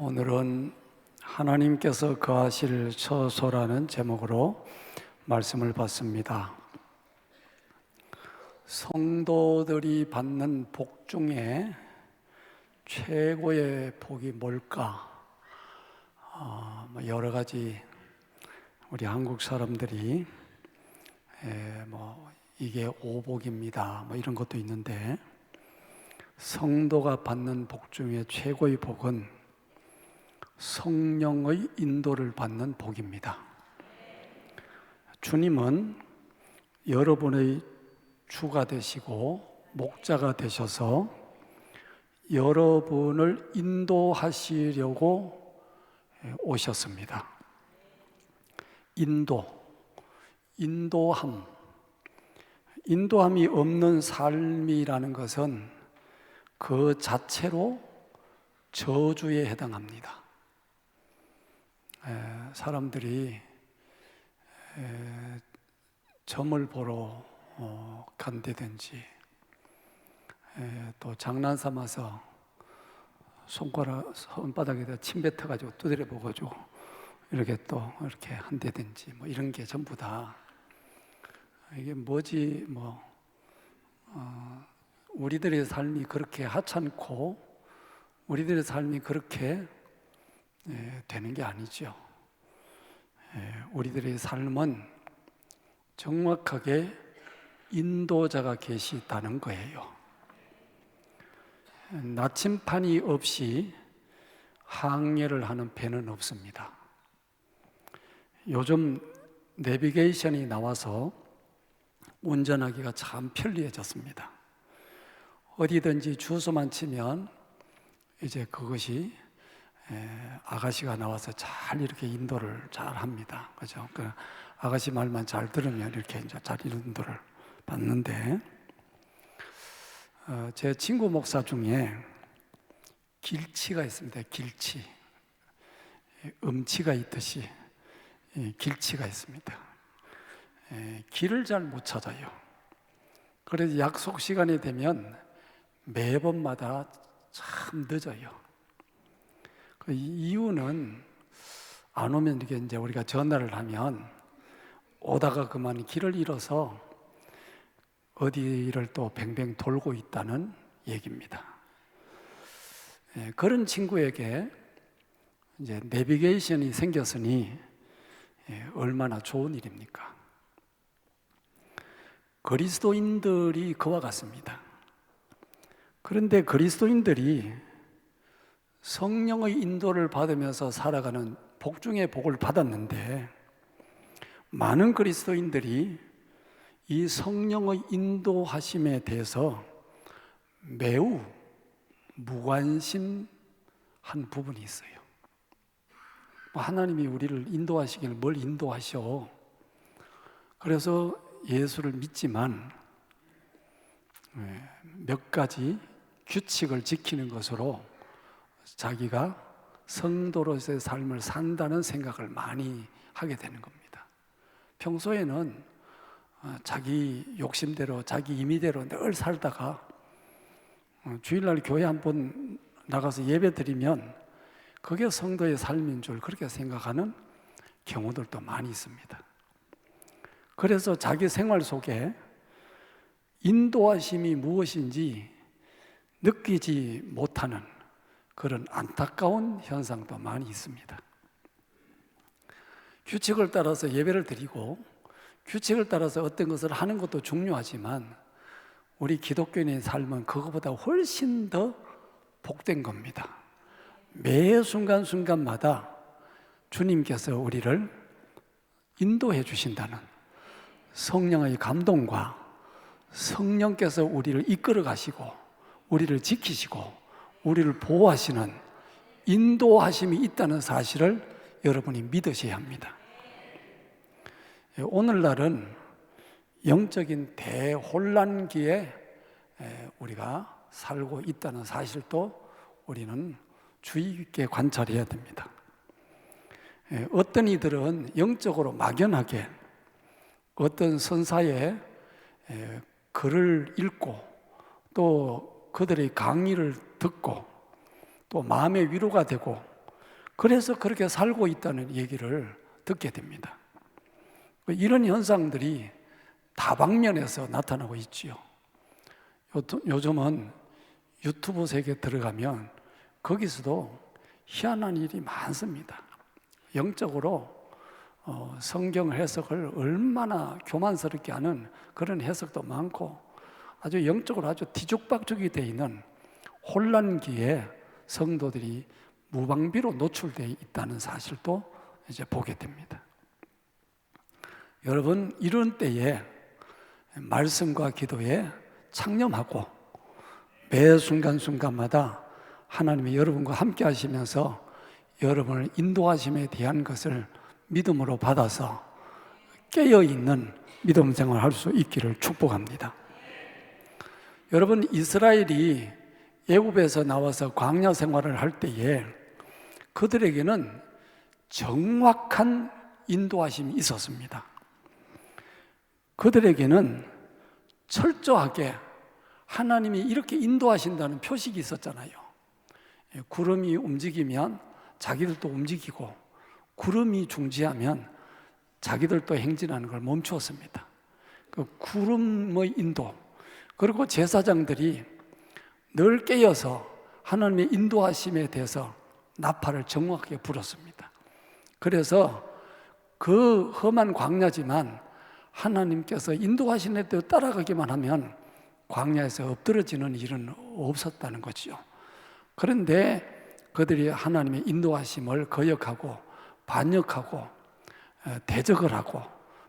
오늘은 하나님께서 거하실 처소라는 제목으로 말씀을 받습니다. 성도들이 받는 복 중에 최고의 복이 뭘까? 여러 가지 우리 한국 사람들이 이게 오복입니다 이런 것도 있는데, 성도가 받는 복 중에 최고의 복은 성령의 인도를 받는 복입니다. 주님은 여러분의 주가 되시고 목자가 되셔서 여러분을 인도하시려고 오셨습니다. 인도함이 없는 삶이라는 것은 그 자체로 저주에 해당합니다. 사람들이 점을 보러 간다든지, 또 장난 삼아서 손바닥에다 침 뱉어가지고 두드려 보고죠, 이렇게 한다든지 이런 게 전부 다 이게 뭐지 우리들의 삶이 그렇게 하찮고 우리들의 삶이 그렇게 되는 게 아니죠. 우리들의 삶은 정확하게 인도자가 계시다는 거예요. 나침판이 없이 항해를 하는 배는 없습니다. 요즘 내비게이션이 나와서 운전하기가 참 편리해졌습니다. 어디든지 주소만 치면 이제 그것이 아가씨가 나와서 잘 이렇게 인도를 잘 합니다. 그죠? 그 아가씨 말만 잘 들으면 이렇게 이제 잘 인도를 받는데, 제 친구 목사 중에 길치가 있습니다. 길치. 음치가 있듯이 길치가 있습니다. 길을 잘 못 찾아요. 그래서 약속 시간이 되면 매번마다 참 늦어요. 그 이유는 안 오면 이렇게 이제 우리가 전화를 하면 오다가 그만 길을 잃어서 어디를 또 뱅뱅 돌고 있다는 얘기입니다. 그런 친구에게 이제 내비게이션이 생겼으니 얼마나 좋은 일입니까? 그리스도인들이 그와 같습니다. 그런데 그리스도인들이 성령의 인도를 받으면서 살아가는 복 중에 복을 받았는데, 많은 그리스도인들이 이 성령의 인도하심에 대해서 매우 무관심한 부분이 있어요. 하나님이 우리를 인도하시길 뭘 인도하셔? 그래서 예수를 믿지만 몇 가지 규칙을 지키는 것으로 자기가 성도로서의 삶을 산다는 생각을 많이 하게 되는 겁니다. 평소에는 자기 욕심대로 자기 임의대로 늘 살다가 주일날 교회 한번 나가서 예배 드리면 그게 성도의 삶인 줄 그렇게 생각하는 경우들도 많이 있습니다. 그래서 자기 생활 속에 인도하심이 무엇인지 느끼지 못하는 그런 안타까운 현상도 많이 있습니다. 규칙을 따라서 예배를 드리고 규칙을 따라서 어떤 것을 하는 것도 중요하지만 우리 기독교인의 삶은 그것보다 훨씬 더 복된 겁니다. 매 순간순간마다 주님께서 우리를 인도해 주신다는 성령의 감동과 성령께서 우리를 이끌어 가시고 우리를 지키시고 우리를 보호하시는 인도하심이 있다는 사실을 여러분이 믿으셔야 합니다. 오늘날은 영적인 대혼란기에 우리가 살고 있다는 사실도 우리는 주의 깊게 관찰해야 됩니다. 어떤 이들은 영적으로 막연하게 어떤 선사의 글을 읽고 또 그들의 강의를 듣고 또 마음의 위로가 되고 그래서 그렇게 살고 있다는 얘기를 듣게 됩니다. 이런 현상들이 다방면에서 나타나고 있지요. 요즘은 유튜브 세계에 들어가면 거기서도 희한한 일이 많습니다. 영적으로 성경 해석을 얼마나 교만스럽게 하는 그런 해석도 많고, 아주 영적으로 아주 뒤죽박죽이 되어 있는 혼란기에 성도들이 무방비로 노출되어 있다는 사실도 이제 보게 됩니다. 여러분, 이런 때에 말씀과 기도에 창념하고 매 순간순간마다 하나님이 여러분과 함께 하시면서 여러분을 인도하심에 대한 것을 믿음으로 받아서 깨어있는 믿음 생활을 할 수 있기를 축복합니다. 여러분, 이스라엘이 애굽에서 나와서 광야 생활을 할 때에 그들에게는 정확한 인도하심이 있었습니다. 그들에게는 철저하게 하나님이 이렇게 인도하신다는 표식이 있었잖아요. 구름이 움직이면 자기들도 움직이고, 구름이 중지하면 자기들도 행진하는 걸 멈추었습니다. 그 구름의 인도, 그리고 제사장들이 늘 깨어서 하나님의 인도하심에 대해서 나팔을 정확하게 불었습니다. 그래서 그 험한 광야지만 하나님께서 인도하시는 대로 따라가기만 하면 광야에서 엎드러지는 일은 없었다는 거죠. 그런데 그들이 하나님의 인도하심을 거역하고 반역하고 대적을 하고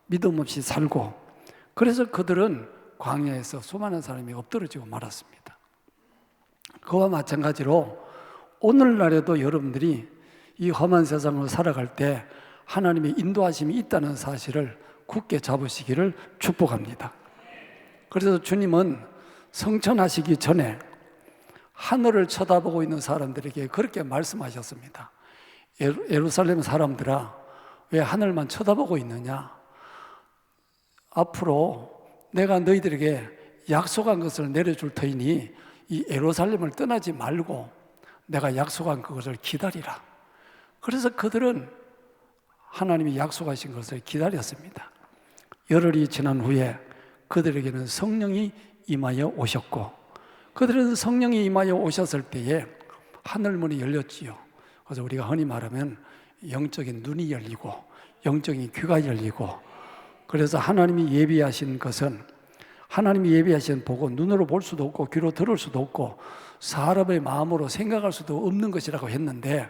믿음 없이 살고, 그래서 그들은 광야에서 수많은 사람이 엎드러지고 말았습니다. 그와 마찬가지로 오늘날에도 여러분들이 이 험한 세상을 살아갈 때 하나님의 인도하심이 있다는 사실을 굳게 잡으시기를 축복합니다. 그래서 주님은 성천하시기 전에 하늘을 쳐다보고 있는 사람들에게 그렇게 말씀하셨습니다. 예루살렘 사람들아, 왜 하늘만 쳐다보고 있느냐? 앞으로 내가 너희들에게 약속한 것을 내려줄 터이니 이 예루살렘을 떠나지 말고 내가 약속한 그것을 기다리라. 그래서 그들은 하나님이 약속하신 것을 기다렸습니다. 열흘이 지난 후에 그들에게는 성령이 임하여 오셨고, 그들은 성령이 임하여 오셨을 때에 하늘문이 열렸지요. 그래서 우리가 흔히 말하면 영적인 눈이 열리고 영적인 귀가 열리고, 그래서 하나님이 예비하신 것은, 하나님이 예비하신 복은 눈으로 볼 수도 없고 귀로 들을 수도 없고 사람의 마음으로 생각할 수도 없는 것이라고 했는데,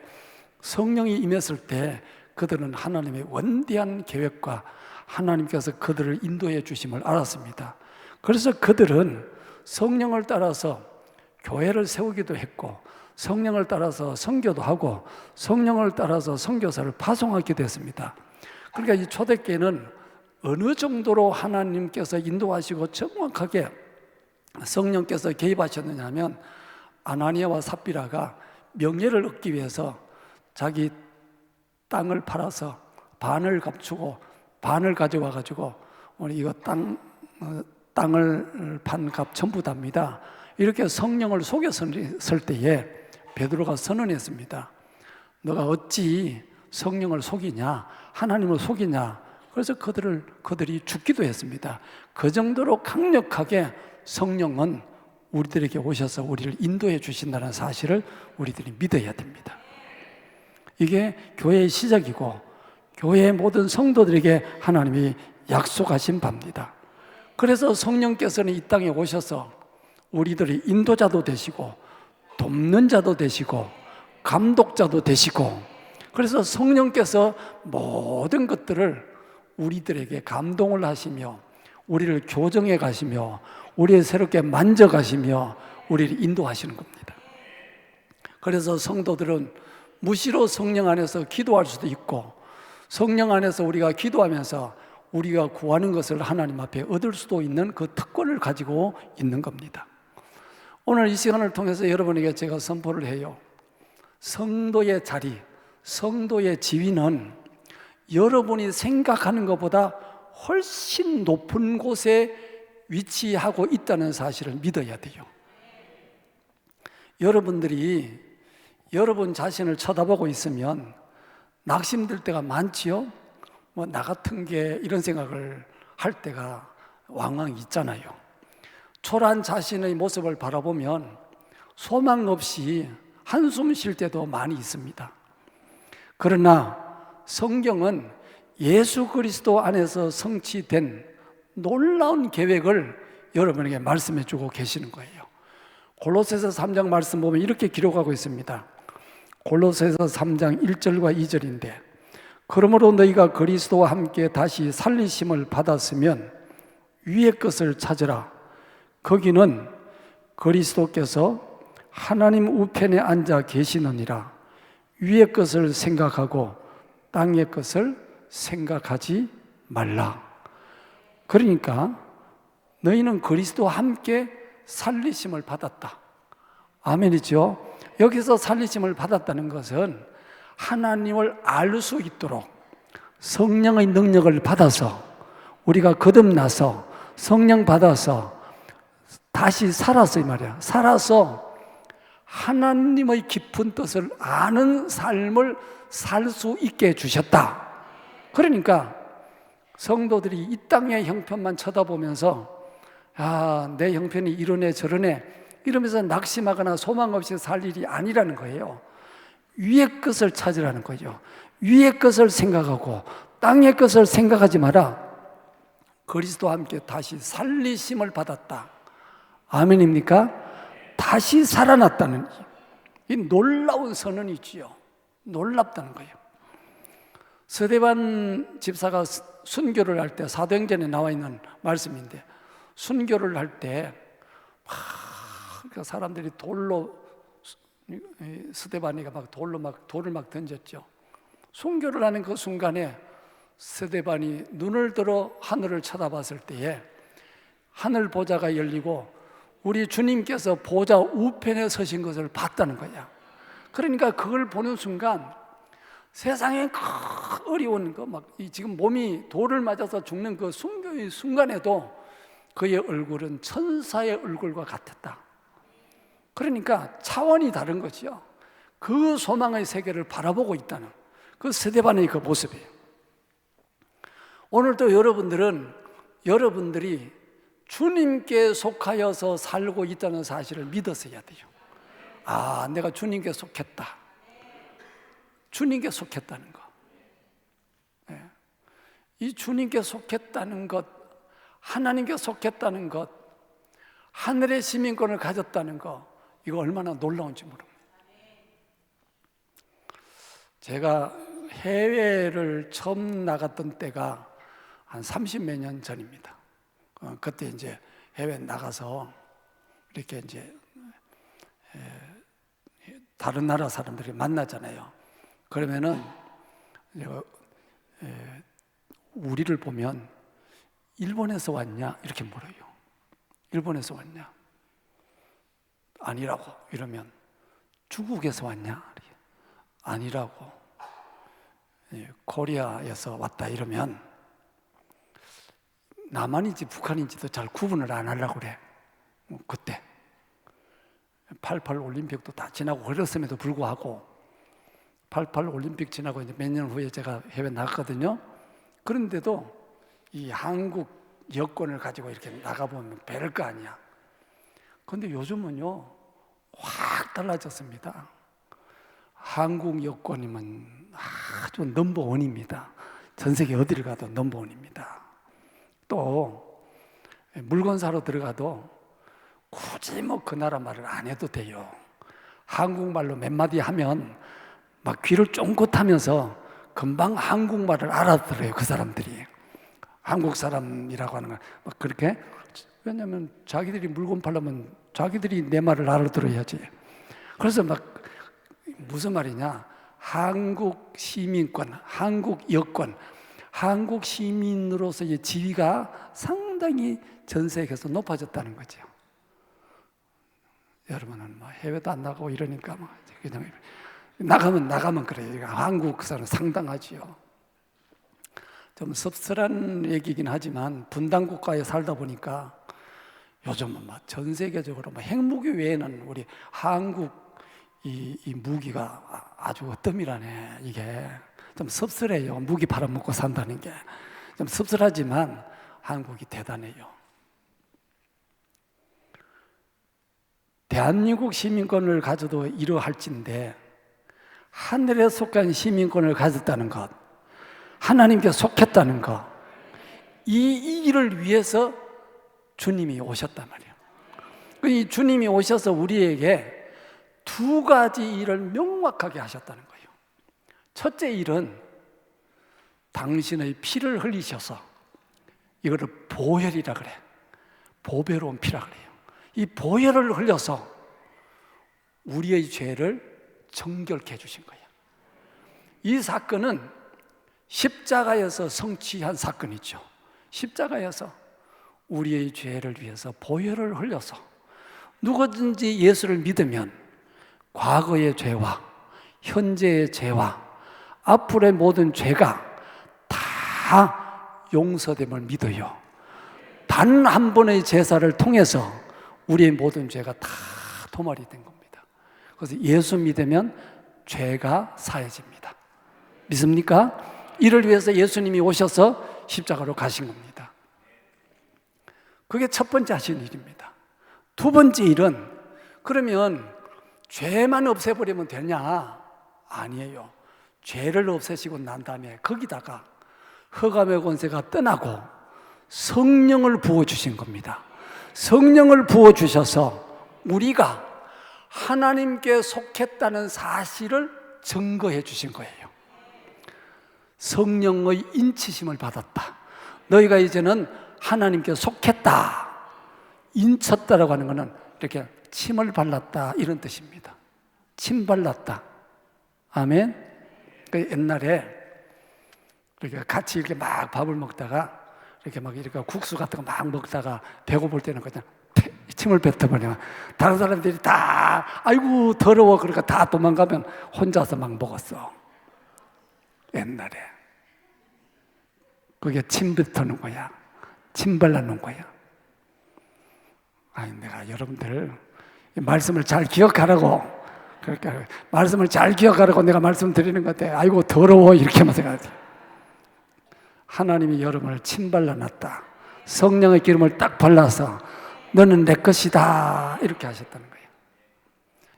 성령이 임했을 때 그들은 하나님의 원대한 계획과 하나님께서 그들을 인도해 주심을 알았습니다. 그래서 그들은 성령을 따라서 교회를 세우기도 했고, 성령을 따라서 선교도 하고, 성령을 따라서 선교사를 파송하기도 했습니다. 그러니까 이 초대교회는 어느 정도로 하나님께서 인도하시고 정확하게 성령께서 개입하셨느냐 하면, 아나니아와 삽비라가 명예를 얻기 위해서 자기 땅을 팔아서 반을 감추고 반을 가져와 가지고 오늘 이거 땅을 판 값 전부 답니다. 이렇게 성령을 속였을 때에 베드로가 선언했습니다. 너가 어찌 성령을 속이냐, 하나님을 속이냐. 그래서 그들이 죽기도 했습니다. 그 정도로 강력하게 성령은 우리들에게 오셔서 우리를 인도해 주신다는 사실을 우리들이 믿어야 됩니다. 이게 교회의 시작이고 교회의 모든 성도들에게 하나님이 약속하신 바입니다. 그래서 성령께서는 이 땅에 오셔서 우리들이 인도자도 되시고 돕는 자도 되시고 감독자도 되시고, 그래서 성령께서 모든 것들을 우리들에게 감동을 하시며 우리를 교정해 가시며 우리를 새롭게 만져가시며 우리를 인도하시는 겁니다. 그래서 성도들은 무시로 성령 안에서 기도할 수도 있고, 성령 안에서 우리가 기도하면서 우리가 구하는 것을 하나님 앞에 얻을 수도 있는 그 특권을 가지고 있는 겁니다. 오늘 이 시간을 통해서 여러분에게 제가 선포를 해요. 성도의 자리, 성도의 지위는 여러분이 생각하는 것보다 훨씬 높은 곳에 위치하고 있다는 사실을 믿어야 돼요. 여러분들이 여러분 자신을 쳐다보고 있으면 낙심될 때가 많지요. 나 같은 게 이런 생각을 할 때가 왕왕 있잖아요. 초라한 자신의 모습을 바라보면 소망 없이 한숨 쉴 때도 많이 있습니다. 그러나 성경은 예수 그리스도 안에서 성취된 놀라운 계획을 여러분에게 말씀해 주고 계시는 거예요. 골로새서 3장 말씀 보면 이렇게 기록하고 있습니다. 골로새서 3장 1절과 2절인데, 그러므로 너희가 그리스도와 함께 다시 살리심을 받았으면 위의 것을 찾으라. 거기는 그리스도께서 하나님 우편에 앉아 계시느니라. 위의 것을 생각하고 땅의 것을 생각하지 말라. 그러니까 너희는 그리스도와 함께 살리심을 받았다. 아멘이죠? 여기서 살리심을 받았다는 것은 하나님을 알 수 있도록 성령의 능력을 받아서, 우리가 거듭나서 성령 받아서 다시 살아서, 이 말이야, 살아서 하나님의 깊은 뜻을 아는 삶을 살 수 있게 해주셨다. 그러니까 성도들이 이 땅의 형편만 쳐다보면서 내 형편이 이러네 저러네 이러면서 낙심하거나 소망 없이 살 일이 아니라는 거예요. 위의 것을 찾으라는 거죠. 위의 것을 생각하고 땅의 것을 생각하지 마라. 그리스도와 함께 다시 살리심을 받았다. 아멘입니까? 다시 살아났다는 이 놀라운 선언이지요. 놀랍다는 거예요. 스데반 집사가 순교를 할 때, 사도행전에 나와 있는 말씀인데, 순교를 할 때 사람들이 돌로, 스데반이가 돌을 막 던졌죠. 순교를 하는 그 순간에 스데반이 눈을 들어 하늘을 쳐다봤을 때에 하늘 보좌가 열리고 우리 주님께서 보좌 우편에 서신 것을 봤다는 거야. 그러니까 그걸 보는 순간 세상에 어려운 지금 몸이 돌을 맞아서 죽는 그 순교의 순간에도 그의 얼굴은 천사의 얼굴과 같았다. 그러니까 차원이 다른 거죠. 그 소망의 세계를 바라보고 있다는 그 스데반의 그 모습이에요. 오늘도 여러분들이 주님께 속하여서 살고 있다는 사실을 믿었어야 돼요. 내가 주님께 속했다. 주님께 속했다는 것. 이 주님께 속했다는 것, 하나님께 속했다는 것, 하늘의 시민권을 가졌다는 것, 이거 얼마나 놀라운지 모릅니다. 제가 해외를 처음 나갔던 때가 한 30몇 년 전입니다. 그때 이제 해외 나가서 이렇게 이제 다른 나라 사람들이 만나잖아요. 그러면은 우리를 보면 일본에서 왔냐 이렇게 물어요. 일본에서 왔냐? 아니라고. 이러면 중국에서 왔냐? 아니라고. 코리아에서 왔다 이러면 남한인지 북한인지도 잘 구분을 안 하려고 그래. 그때 88 올림픽도 다 지나고 그랬음에도 불구하고 88 올림픽 지나고 이제 몇 년 후에 제가 해외 나갔거든요. 그런데도 이 한국 여권을 가지고 이렇게 나가보면 배를 거 아니야. 그런데 요즘은요 확 달라졌습니다. 한국 여권이면 아주 넘버원입니다. 전 세계 어디를 가도 넘버원입니다. 또 물건 사러 들어가도 굳이 그 나라 말을 안 해도 돼요. 한국말로 몇 마디 하면 막 귀를 쫑긋하면서 금방 한국말을 알아들어요. 그 사람들이 한국 사람이라고 하는 걸 막 그렇게. 왜냐하면 자기들이 물건 팔려면 자기들이 내 말을 알아들어야지. 그래서 막 무슨 말이냐, 한국 시민권, 한국 여권, 한국 시민으로서의 지위가 상당히 전 세계에서 높아졌다는 거죠. 여러분은 해외도 안 나가고 이러니까 그냥 나가면 그래요. 한국 사람 상당하지요. 좀 씁쓸한 얘기긴 하지만 분단 국가에 살다 보니까 요즘은 전 세계적으로 핵무기 외에는 우리 한국 이 무기가 아주 어뜸이라네. 이게 좀 씁쓸해요. 무기 팔아먹고 산다는 게 좀 씁쓸하지만 한국이 대단해요. 대한민국 시민권을 가져도 이러할진데 하늘에 속한 시민권을 가졌다는 것, 하나님께 속했다는 것, 이 일을 위해서 주님이 오셨단 말이에요. 이 주님이 오셔서 우리에게 두 가지 일을 명확하게 하셨다는 거예요. 첫째 일은 당신의 피를 흘리셔서, 이거를 보혈이라 그래. 보배로운 피라 그래요. 이 보혈을 흘려서 우리의 죄를 정결케 해주신 거예요. 이 사건은 십자가에서 성취한 사건이죠. 십자가에서 우리의 죄를 위해서 보혈을 흘려서 누구든지 예수를 믿으면 과거의 죄와 현재의 죄와 앞으로의 모든 죄가 다 용서됨을 믿어요. 단 한 번의 제사를 통해서 우리의 모든 죄가 다 도말이 된 겁니다. 그래서 예수 믿으면 죄가 사해집니다. 믿습니까? 이를 위해서 예수님이 오셔서 십자가로 가신 겁니다. 그게 첫 번째 하신 일입니다. 두 번째 일은, 그러면 죄만 없애버리면 되냐? 아니에요. 죄를 없애시고 난 다음에 거기다가 흑암의 권세가 떠나고 성령을 부어주신 겁니다. 성령을 부어주셔서 우리가 하나님께 속했다는 사실을 증거해 주신 거예요. 성령의 인치심을 받았다. 너희가 이제는 하나님께 속했다. 인쳤다라고 하는 것은 이렇게 침을 발랐다, 이런 뜻입니다. 침 발랐다. 아멘. 그 옛날에 이렇게 같이 이렇게 막 밥을 먹다가 이렇게 국수 같은 거 막 먹다가 배고플 때는 그냥 침을 뱉어버리면 다른 사람들이 다 아이고 더러워 그러니까 다 도망가면 혼자서 막 먹었어. 옛날에 그게 침 뱉어놓은 거야. 침 발라놓은 거야. 아니, 내가 여러분들 말씀을 잘 기억하라고, 그러니까 말씀을 잘 기억하라고 내가 말씀드리는 건데, 아이고 더러워 이렇게만 생각하지. 하나님이 여러분을 침 발라놨다. 성령의 기름을 딱 발라서 너는 내 것이다, 이렇게 하셨다는 거예요.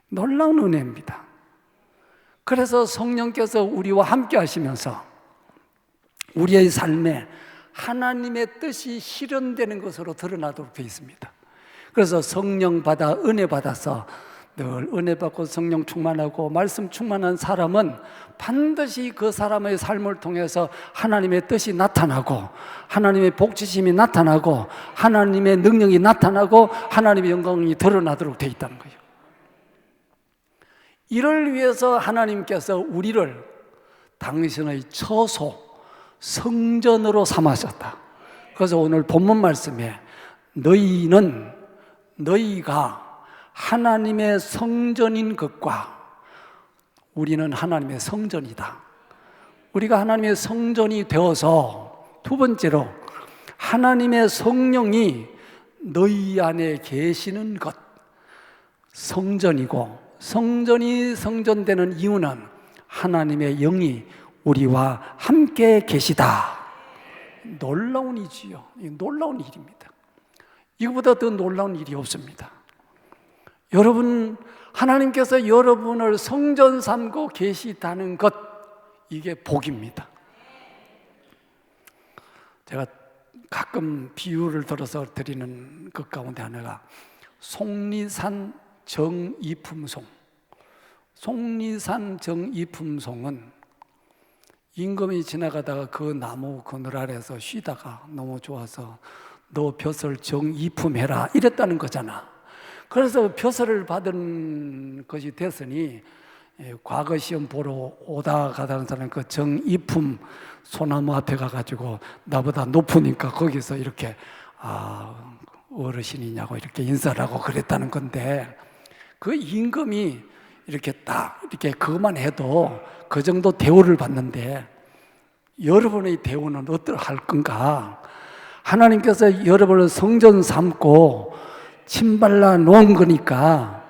놀라운 은혜입니다. 그래서 성령께서 우리와 함께 하시면서 우리의 삶에 하나님의 뜻이 실현되는 것으로 드러나도록 되어 있습니다. 그래서 성령 받아 은혜 받아서 늘 은혜 받고 성령 충만하고 말씀 충만한 사람은 반드시 그 사람의 삶을 통해서 하나님의 뜻이 나타나고 하나님의 복지심이 나타나고 하나님의 능력이 나타나고 하나님의 영광이 드러나도록 되어 있다는 거예요. 이를 위해서 하나님께서 우리를 당신의 처소 성전으로 삼으셨다. 그래서 오늘 본문 말씀에 너희가 하나님의 성전인 것과 우리는 하나님의 성전이다. 우리가 하나님의 성전이 되어서 두 번째로 하나님의 성령이 너희 안에 계시는 것, 성전이고 성전이 성전되는 이유는 하나님의 영이 우리와 함께 계시다. 놀라운 일이지요. 놀라운 일입니다. 이거보다 더 놀라운 일이 없습니다. 여러분, 하나님께서 여러분을 성전 삼고 계시다는 것, 이게 복입니다. 제가 가끔 비유를 들어서 드리는 것 가운데 하나가 속리산 정이품송. 속리산 정이품송은 임금이 지나가다가 그 나무 그늘 아래서 쉬다가 너무 좋아서 너 벼슬 정이품해라 이랬다는 거잖아. 그래서 벼슬을 받은 것이 됐으니 과거 시험 보러 오다 가다는 사람 그 정이품 소나무 앞에 가가지고 나보다 높으니까 거기서 이렇게 어르신이냐고 이렇게 인사를 하고 그랬다는 건데, 그 임금이 이렇게 딱 이렇게 그것만 해도 그 정도 대우를 받는데 여러분의 대우는 어떠할 건가? 하나님께서 여러분을 성전 삼고 침 발라 놓은 거니까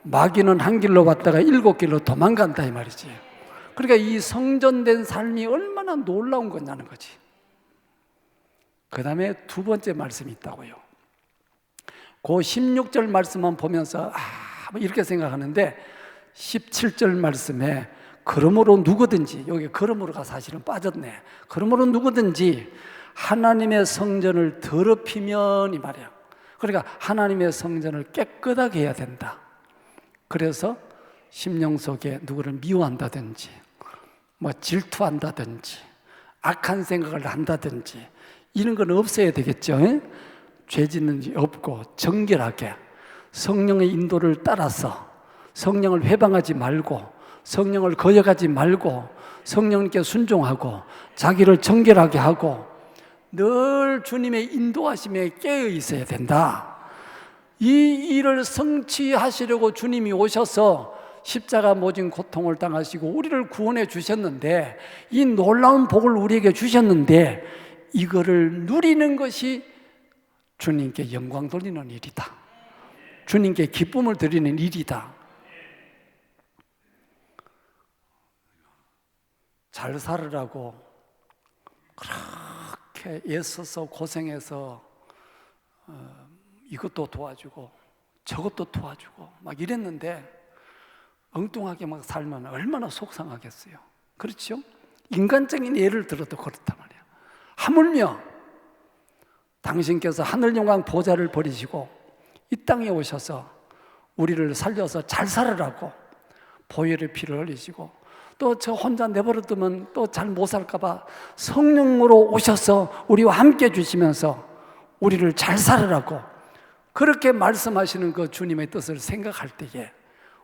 마귀는 한 길로 왔다가 7길로 도망간다 이 말이지. 그러니까 이 성전된 삶이 얼마나 놀라운 거냐는 거지. 그 다음에 두 번째 말씀이 있다고요. 그 16절 말씀만 보면서 뭐 이렇게 생각하는데 17절 말씀에 그러므로 누구든지, 여기 그러므로가 사실은 빠졌네. 그러므로 누구든지 하나님의 성전을 더럽히면 이 말이야. 그러니까 하나님의 성전을 깨끗하게 해야 된다. 그래서 심령 속에 누구를 미워한다든지 뭐 질투한다든지 악한 생각을 한다든지 이런 건 없어야 되겠죠. 죄 짓는 지 없고 정결하게 성령의 인도를 따라서 성령을 회방하지 말고 성령을 거역하지 말고 성령님께 순종하고 자기를 정결하게 하고 늘 주님의 인도하심에 깨어 있어야 된다. 이 일을 성취하시려고 주님이 오셔서 십자가 모진 고통을 당하시고 우리를 구원해 주셨는데, 이 놀라운 복을 우리에게 주셨는데 이거를 누리는 것이 주님께 영광 돌리는 일이다. 주님께 기쁨을 드리는 일이다. 잘 살으라고 그렇게 애써서 고생해서 이것도 도와주고 저것도 도와주고 막 이랬는데 엉뚱하게 막 살면 얼마나 속상하겠어요. 그렇죠? 인간적인 예를 들어도 그렇단 말이야. 하물며 당신께서 하늘 영광 보좌를 버리시고 이 땅에 오셔서 우리를 살려서 잘 살으라고 보혈의 피를 흘리시고 또 저 혼자 내버려두면 또 잘 못 살까 봐 성령으로 오셔서 우리와 함께 주시면서 우리를 잘 살으라고 그렇게 말씀하시는 그 주님의 뜻을 생각할 때에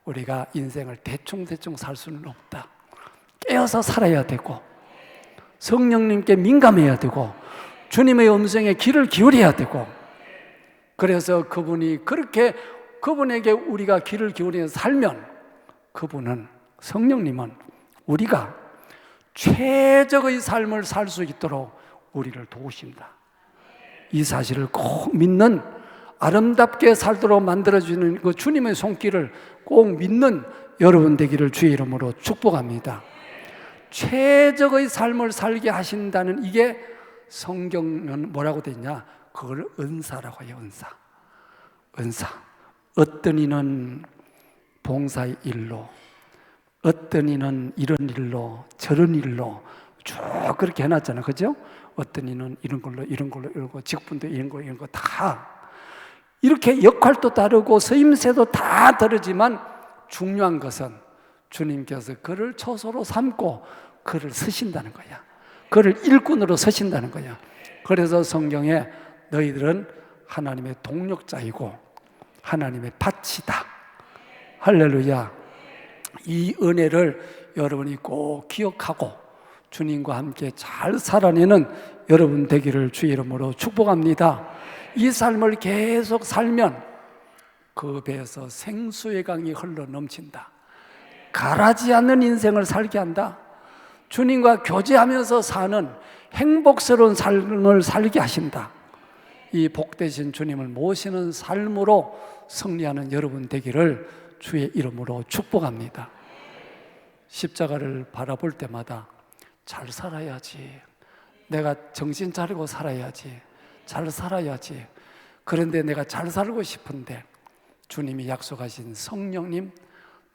우리가 인생을 대충 살 수는 없다. 깨어서 살아야 되고 성령님께 민감해야 되고 주님의 음성에 귀를 기울여야 되고, 그래서 그분이 그렇게 그분에게 우리가 귀를 기울여서 살면 그분은, 성령님은 우리가 최적의 삶을 살 수 있도록 우리를 도우십니다. 이 사실을 꼭 믿는, 아름답게 살도록 만들어주는 그 주님의 손길을 꼭 믿는 여러분 되기를 주의 이름으로 축복합니다. 최적의 삶을 살게 하신다는, 이게 성경은 뭐라고 되어 있냐? 그걸 은사라고 해요. 은사. 어떤 이는 봉사의 일로, 어떤 이는 이런 일로, 저런 일로 쭉 그렇게 해놨잖아요. 그죠? 어떤 이는 이런 걸로 직분도 이런 거 다 이렇게 역할도 다르고 서임새도 다 다르지만 중요한 것은 주님께서 그를 초소로 삼고 그를 쓰신다는 거야. 그를 일꾼으로 쓰신다는 거야. 그래서 성경에 너희들은 하나님의 동력자이고 하나님의 밭이다. 할렐루야. 이 은혜를 여러분이 꼭 기억하고 주님과 함께 잘 살아내는 여러분 되기를 주의 이름으로 축복합니다. 이 삶을 계속 살면 그 배에서 생수의 강이 흘러 넘친다. 가라지 않는 인생을 살게 한다. 주님과 교제하면서 사는 행복스러운 삶을 살게 하신다. 이 복되신 주님을 모시는 삶으로 승리하는 여러분 되기를 주의 이름으로 축복합니다. 십자가를 바라볼 때마다 잘 살아야지, 내가 정신 차리고 살아야지, 잘 살아야지. 그런데 내가 잘 살고 싶은데 주님이 약속하신 성령님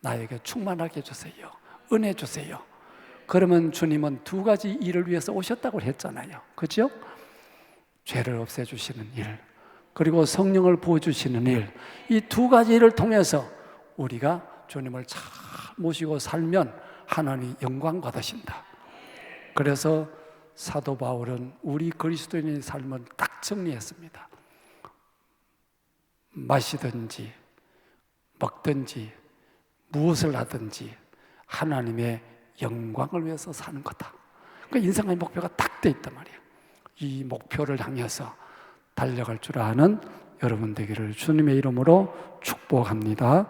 나에게 충만하게 해주세요. 은혜 주세요. 그러면 주님은 두 가지 일을 위해서 오셨다고 했잖아요. 그렇죠? 죄를 없애주시는 일, 그리고 성령을 부어주시는 일, 이 두 가지 일을 통해서 우리가 주님을 잘 모시고 살면 하나님이 영광 받으신다. 그래서 사도 바울은 우리 그리스도인의 삶을 딱 정리했습니다. 마시든지 먹든지 무엇을 하든지 하나님의 영광을 위해서 사는 거다. 그러니까 인생의 목표가 딱 돼 있단 말이에요. 이 목표를 향해서 달려갈 줄 아는 여러분 되기를 주님의 이름으로 축복합니다.